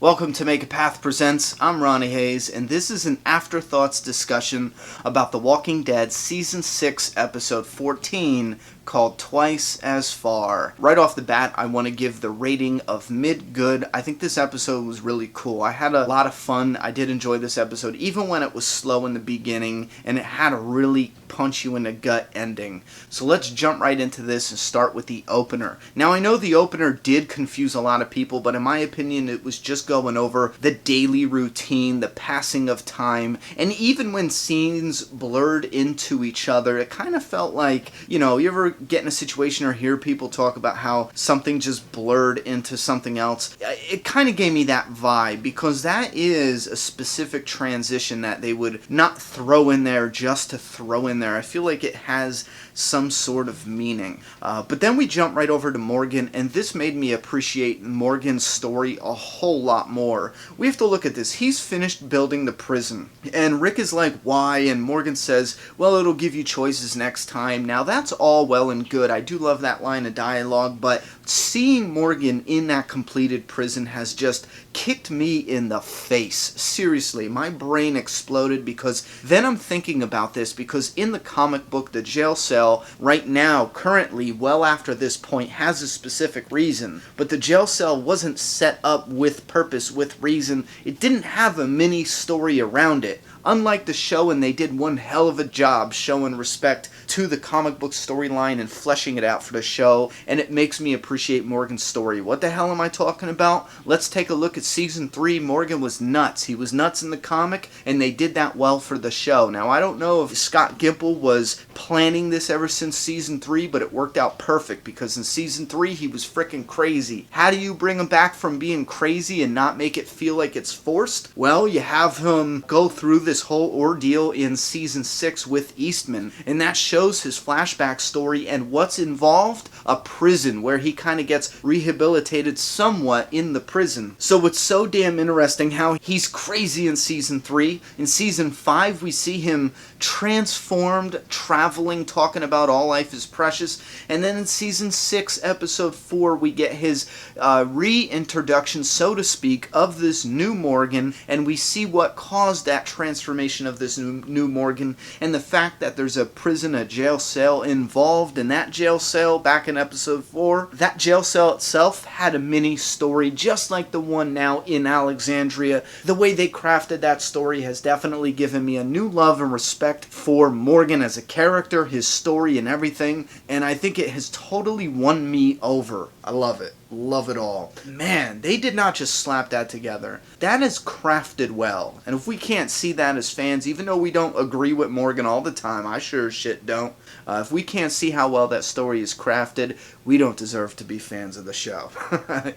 Welcome to Make a Path Presents. I'm Ronnie Hayes, and this is an Afterthoughts discussion about The Walking Dead Season 6, Episode 14, called Twice as Far. Right off the bat, I want to give the rating of mid-good. I think this episode was really cool. I had a lot of fun. I did enjoy this episode, even when it was slow in the beginning, and it had a really punch you in the gut ending. So let's jump right into this and start with the opener. Now, I know the opener did confuse a lot of people, but in my opinion, it was just going over the daily routine, the passing of time, and even when scenes blurred into each other, it kind of felt like, you ever get in a situation or hear people talk about how something just blurred into something else? It kind of gave me that vibe, because that is a specific transition that they would not throw in there just to throw in there. I feel like it has some sort of meaning. But then we jump right over to Morgan, and this made me appreciate Morgan's story a whole lot more. We have to look at this. He's finished building the prison, and Rick is like, why? And Morgan says, well, it'll give you choices next time. Now, that's all well and good. I do love that line of dialogue, but seeing Morgan in that completed prison has just kicked me in the face. Seriously, my brain exploded, because then I'm thinking about this, because in the comic book, the jail cell right now, currently, well after this point, has a specific reason, but the jail cell wasn't set up with purpose, with reason. It didn't have a mini story around it. Unlike the show, and they did one hell of a job showing respect to the comic book storyline and fleshing it out for the show, and it makes me appreciate Morgan's story. What the hell am I talking about? Let's take a look at Season 3. Morgan was nuts. He was nuts in the comic, and they did that well for the show. Now, I don't know if Scott Gimple was planning this ever since Season 3, but it worked out perfect, because in Season 3, he was freaking crazy. How do you bring him back from being crazy and not make it feel like it's forced? Well, you have him go through this whole ordeal in Season 6 with Eastman, and that shows his flashback story and what's involved: a prison where he kind of gets rehabilitated somewhat in the prison. So it's so damn interesting how he's crazy in Season 3. In Season 5, we see him transformed, traveling, talking about all life is precious, and then in Season 6, Episode 4, we get his reintroduction, so to speak, of this new Morgan, and we see what caused that transformation of this new Morgan, and the fact that there's a prison, a jail cell involved in that jail cell back in Episode 4. That jail cell itself had a mini story just like the one now in Alexandria. The way they crafted that story has definitely given me a new love and respect for Morgan as a character, his story and everything, and I think it has totally won me over. I love it. Love it all. Man, they did not just slap that together. That is crafted well. And if we can't see that as fans, even though we don't agree with Morgan all the time, I sure as shit don't, if we can't see how well that story is crafted, we don't deserve to be fans of the show.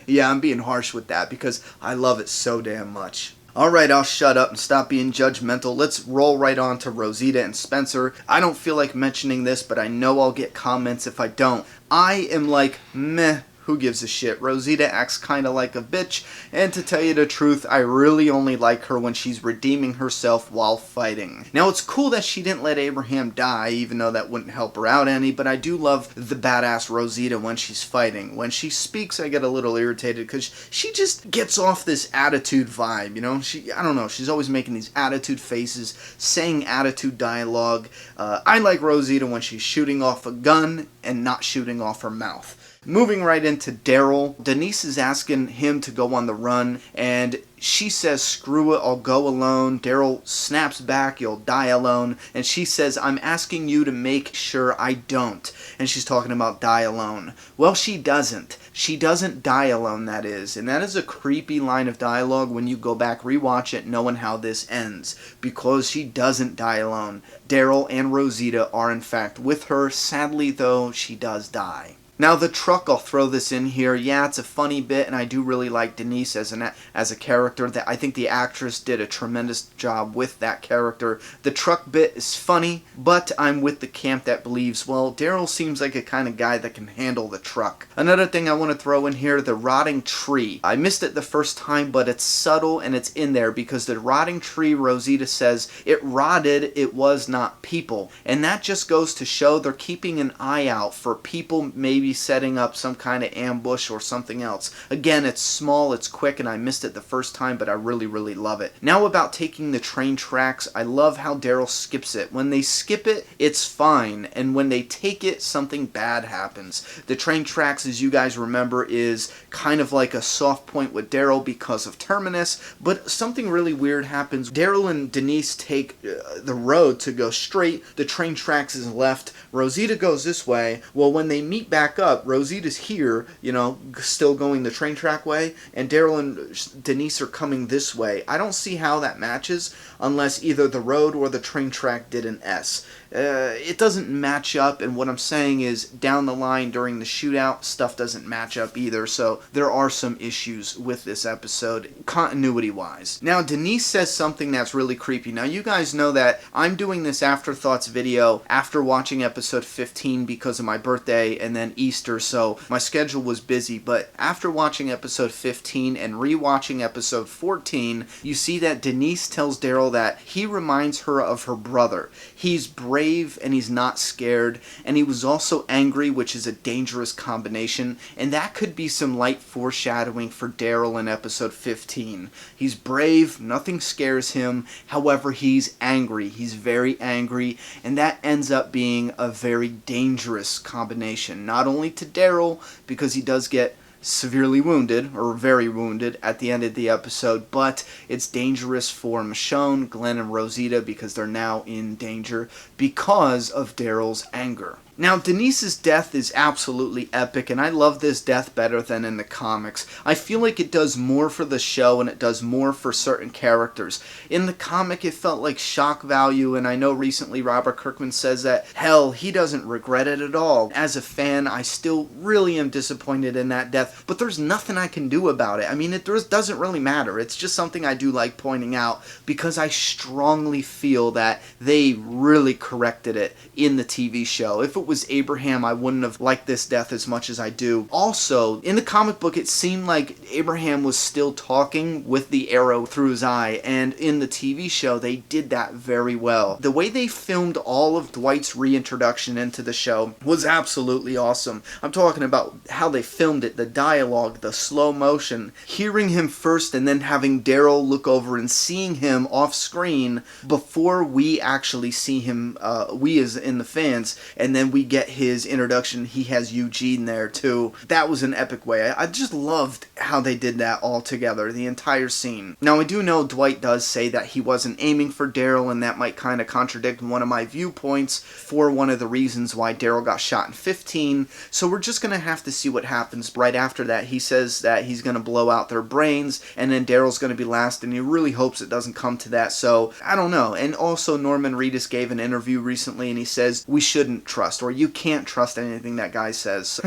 Yeah, I'm being harsh with that, because I love it so damn much. Alright, I'll shut up and stop being judgmental. Let's roll right on to Rosita and Spencer. I don't feel like mentioning this, but I know I'll get comments if I don't. I am like, meh. Who gives a shit? Rosita acts kind of like a bitch, and to tell you the truth, I really only like her when she's redeeming herself while fighting. Now, it's cool that she didn't let Abraham die, even though that wouldn't help her out any, but I do love the badass Rosita when she's fighting. When she speaks, I get a little irritated, because she just gets off this attitude vibe, I don't know, she's always making these attitude faces, saying attitude dialogue. I like Rosita when she's shooting off a gun and not shooting off her mouth. Moving right into Daryl, Denise is asking him to go on the run, and she says, screw it, I'll go alone. Daryl snaps back, you'll die alone. And she says, I'm asking you to make sure I don't. And she's talking about die alone. Well, she doesn't. She doesn't die alone, that is. And that is a creepy line of dialogue when you go back, rewatch it, knowing how this ends. Because she doesn't die alone. Daryl and Rosita are in fact with her. Sadly, though, she does die. Now, the truck, I'll throw this in here. Yeah, it's a funny bit, and I do really like Denise as a character. That I think the actress did a tremendous job with that character. The truck bit is funny, but I'm with the camp that believes, well, Daryl seems like a kind of guy that can handle the truck. Another thing I want to throw in here, the rotting tree. I missed it the first time, but it's subtle and it's in there, because the rotting tree, Rosita says, it rotted, it was not people. And that just goes to show they're keeping an eye out for people maybe maybe setting up some kind of ambush or something else. Again, it's small, it's quick, and I missed it the first time, but I really, really love it. Now about taking the train tracks, I love how Daryl skips it. When they skip it, it's fine, and when they take it, something bad happens. The train tracks, as you guys remember, is kind of like a soft point with Daryl because of Terminus, but something really weird happens. Daryl and Denise take the road to go straight, the train tracks is left, Rosita goes this way. Well, when they meet back up, Rosita's here, still going the train track way, and Daryl and Denise are coming this way. I don't see how that matches unless either the road or the train track did an S. It doesn't match up, and what I'm saying is down the line during the shootout, stuff doesn't match up either, so there are some issues with this episode, continuity-wise. Now, Denise says something that's really creepy. Now, you guys know that I'm doing this Afterthoughts video after watching episode 15 because of my birthday and then Easter, so my schedule was busy, but after watching episode 15 and rewatching episode 14, you see that Denise tells Daryl that he reminds her of her brother. He's brave and he's not scared, and he was also angry, which is a dangerous combination, and that could be some light foreshadowing for Daryl in episode 15. He's brave, nothing scares him, however he's angry, he's very angry, and that ends up being a very dangerous combination, not only to Daryl, because he does get severely wounded, or very wounded, at the end of the episode, but it's dangerous for Michonne, Glenn, and Rosita because they're now in danger because of Daryl's anger. Now, Denise's death is absolutely epic, and I love this death better than in the comics. I feel like it does more for the show, and it does more for certain characters. In the comic, it felt like shock value, and I know recently Robert Kirkman says that, hell, he doesn't regret it at all. As a fan, I still really am disappointed in that death, but there's nothing I can do about it. I mean, it doesn't really matter. It's just something I do like pointing out, because I strongly feel that they really corrected it in the TV show. If it was Abraham, I wouldn't have liked this death as much as I do. Also, in the comic book, it seemed like Abraham was still talking with the arrow through his eye, and in the TV show, they did that very well. The way they filmed all of Dwight's reintroduction into the show was absolutely awesome. I'm talking about how they filmed it, the dialogue, the slow motion, hearing him first and then having Daryl look over and seeing him off screen before we actually see him, we as in the fans, and then we get his introduction. He has Eugene there too. That was an epic way. I just loved how they did that all together, the entire scene. Now, I do know Dwight does say that he wasn't aiming for Daryl, and that might kind of contradict one of my viewpoints for one of the reasons why Daryl got shot in 15, so we're just going to have to see what happens. Right after that, he says that he's going to blow out their brains, and then Daryl's going to be last, and he really hopes it doesn't come to that, so I don't know. And also, Norman Reedus gave an interview recently, and he says we shouldn't trust, or you can't trust anything that guy says.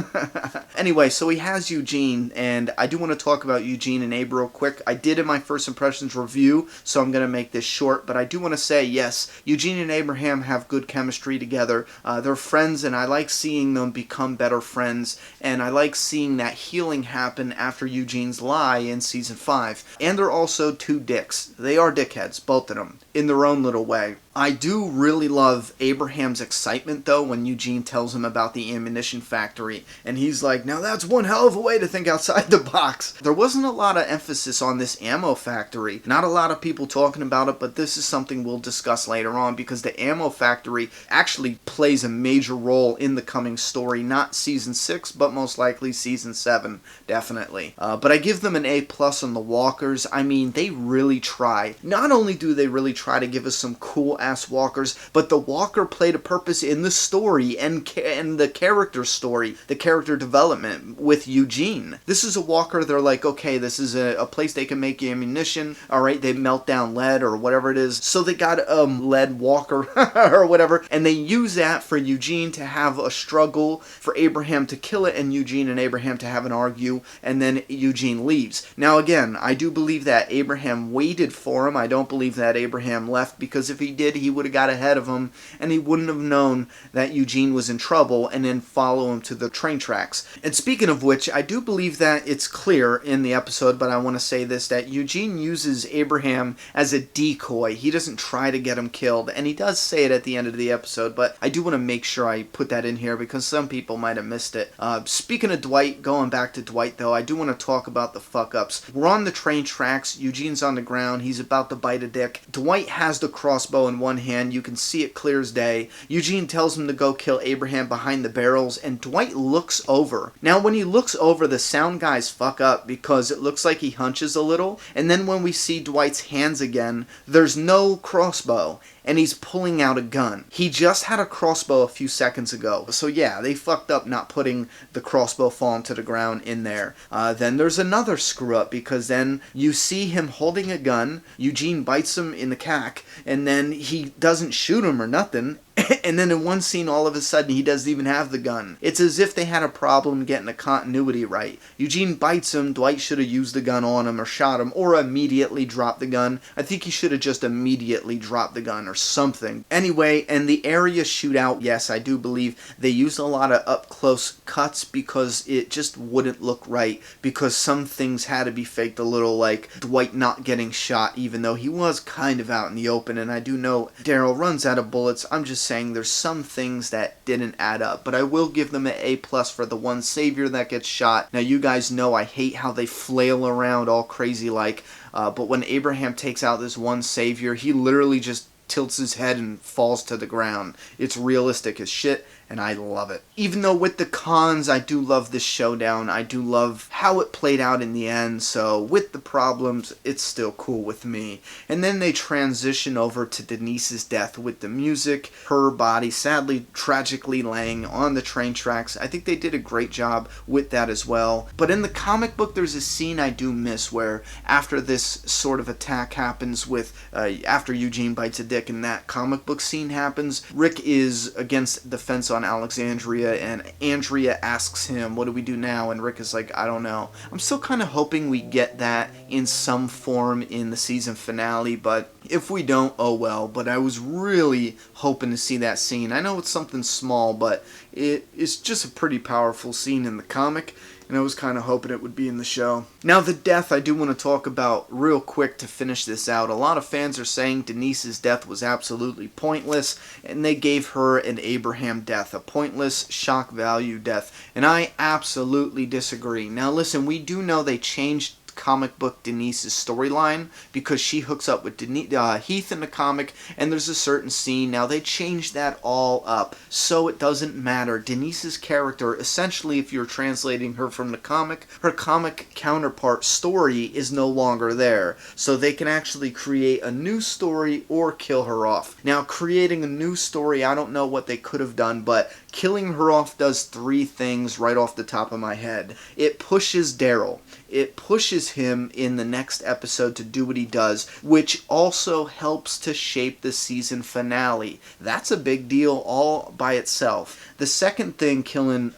Anyway, so he has Eugene, and I do want to talk about Eugene and Abe real quick. I did in my first impressions review, so I'm going to make this short, but I do want to say, yes, Eugene and Abraham have good chemistry together. They're friends, and I like seeing them become better friends, and I like seeing that healing happen after Eugene's lie in season 5. And they're also two dicks. They are dickheads, both of them, in their own little way. I do really love Abraham's excitement, though, when Eugene tells him about the ammunition factory, and he's like, now that's one hell of a way to think outside the box. There wasn't a lot of emphasis on this ammo factory. Not a lot of people talking about it, but this is something we'll discuss later on, because the ammo factory actually plays a major role in the coming story, not season 6, but most likely season 7, definitely. But I give them an A+ on the walkers. I mean, they really try. Not only do they really try to give us some cool walkers, but the walker played a purpose in the story and the character story, the character development with Eugene. This is a walker, they're like, okay, this is a place they can make ammunition, alright, they melt down lead or whatever it is, so they got a lead walker or whatever, and they use that for Eugene to have a struggle, for Abraham to kill it, and Eugene and Abraham to have an argue, and then Eugene leaves. Now again, I do believe that Abraham waited for him. I don't believe that Abraham left, because if he did, did, he would have got ahead of him, and he wouldn't have known that Eugene was in trouble and then follow him to the train tracks. And speaking of which, I do believe that it's clear in the episode, but I want to say this, that Eugene uses Abraham as a decoy. He doesn't try to get him killed, and he does say it at the end of the episode, but I do want to make sure I put that in here because some people might have missed it. Speaking of Dwight, going back to Dwight though, I do want to talk about the fuck-ups. We're on the train tracks, Eugene's on the ground, he's about to bite a dick. Dwight has the crossbow in one hand, you can see it clear as day. Eugene tells him to go kill Abraham behind the barrels, and Dwight looks over. Now when he looks over, the sound guys fuck up because it looks like he hunches a little, and then when we see Dwight's hands again, there's no crossbow, and he's pulling out a gun. He just had a crossbow a few seconds ago. So yeah, they fucked up not putting the crossbow falling to the ground in there. Then there's another screw up because then you see him holding a gun, Eugene bites him in the cack, and then he doesn't shoot him or nothing. And then in one scene, all of a sudden, he doesn't even have the gun. It's as if they had a problem getting the continuity right. Eugene bites him, Dwight should have used the gun on him or shot him or immediately dropped the gun. I think he should have just immediately dropped the gun or something. Anyway, and the area shootout, yes, I do believe they used a lot of up-close cuts because it just wouldn't look right, because some things had to be faked a little, like Dwight not getting shot even though he was kind of out in the open, and I do know Daryl runs out of bullets. I'm just saying there's some things that didn't add up, but I will give them an A+ for the one savior that gets shot. Now you guys know I hate how they flail around all crazy like, but when Abraham takes out this one savior, he literally just tilts his head and falls to the ground. It's realistic as shit, and I love it. Even though with the cons, I do love this showdown. I do love how it played out in the end, so with the problems, it's still cool with me. And then they transition over to Denise's death with the music, her body sadly, tragically laying on the train tracks. I think they did a great job with that as well. But in the comic book, there's a scene I do miss where after this sort of attack happens with, after Eugene bites a dick and that comic book scene happens, Rick is against the fence on Alexandria, and Andrea asks him, what do we do now? And Rick is like, I don't know. I'm still kind of hoping we get that in some form in the season finale, but if we don't, oh well. But I was really hoping to see that scene. I know it's something small, but it's just a pretty powerful scene in the comic, and I was kind of hoping it would be in the show. Now the death I do want to talk about real quick to finish this out. A lot of fans are saying Denise's death was absolutely pointless, and they gave her an Abraham death, a pointless shock value death, and I absolutely disagree. Now listen, we do know they changed comic book Denise's storyline because she hooks up with Heath in the comic, and there's a certain scene. Now they changed that all up, so it doesn't matter. Denise's character, essentially, if you're translating her from the comic, her comic counterpart story is no longer there, so they can actually create a new story or kill her off. Now creating a new story, I don't know what they could have done, but killing her off does three things right off the top of my head. It pushes Daryl. It pushes him in the next episode to do what he does, which also helps to shape the season finale. That's a big deal all by itself. The second thing killing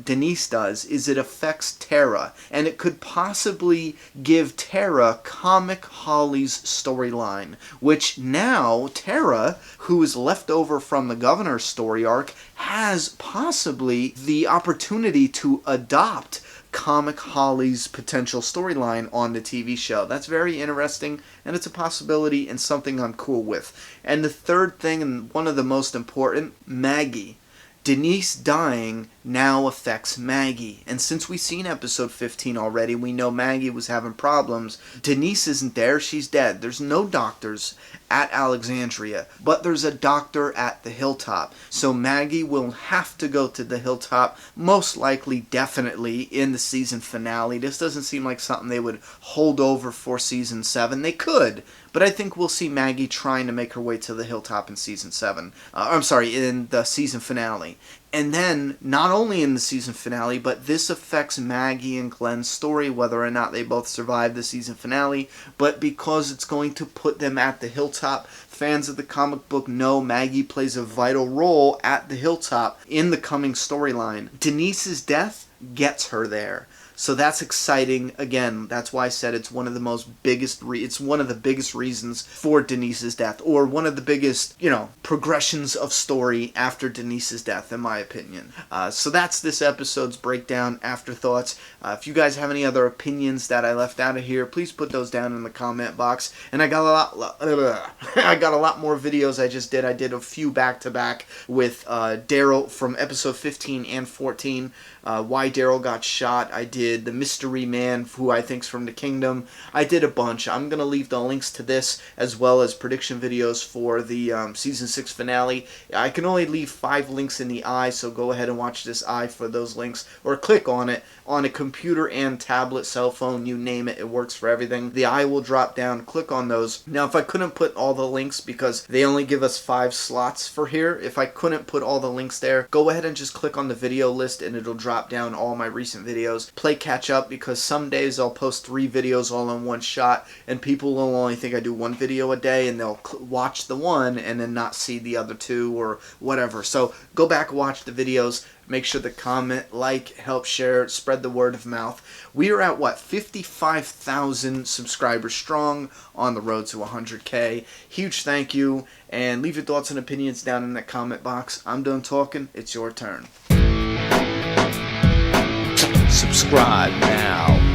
Denise does is it affects Tara, and it could possibly give Tara Comic Holly's storyline, which now Tara, who is left over from the governor's story arc, has possibly the opportunity to adopt Comic Holly's potential storyline on the TV show. That's very interesting, and it's a possibility and something I'm cool with. And the third thing, and one of the most important, Maggie. Denise dying now affects Maggie. And since we've seen episode 15 already, we know Maggie was having problems. Denise isn't there, she's dead. There's no doctors at Alexandria, but there's a doctor at the Hilltop. So Maggie will have to go to the Hilltop, most likely, definitely, in the season finale. This doesn't seem like something they would hold over for season 7. They could, but I think we'll see Maggie trying to make her way to the Hilltop in season 7. In the season finale. And then, not only in the season finale, but this affects Maggie and Glenn's story, whether or not they both survive the season finale, but because it's going to put them at the Hilltop, fans of the comic book know Maggie plays a vital role at the Hilltop in the coming storyline. Denise's death gets her there. So that's exciting. Again, that's why I said it's one of the most biggest. It's one of the biggest reasons for Denise's death, or one of the biggest, progressions of story after Denise's death, in my opinion. So that's this episode's breakdown, Afterthoughts. If you guys have any other opinions that I left out of here, please put those down in the comment box. And I got a lot more videos I just did. I did a few back to back with Daryl from episode 15 and 14. Why Daryl got shot. I did the Mystery Man, who I think's from the Kingdom. I did a bunch. I'm going to leave the links to this as well as prediction videos for the season 6 finale. I can only leave 5 links in the eye, so go ahead and watch this eye for those links, or click on it on a computer and tablet, cell phone, you name it. It works for everything. The eye will drop down. Click on those. Now, if I couldn't put all the links, because they only give us 5 slots for here, if I couldn't put all the links there, go ahead and just click on the video list and it'll drop down all my recent videos. Play catch up, because some days I'll post 3 videos all in one shot and people will only think I do 1 video a day, and they'll watch the one and then not see the other 2 or whatever. So go back, watch the videos. Make sure to comment, like, help share, spread the word of mouth. We are at 55,000 subscribers strong, on the road to 100K. Huge thank you, and leave your thoughts and opinions down in the comment box. I'm done talking. It's your turn. Subscribe now.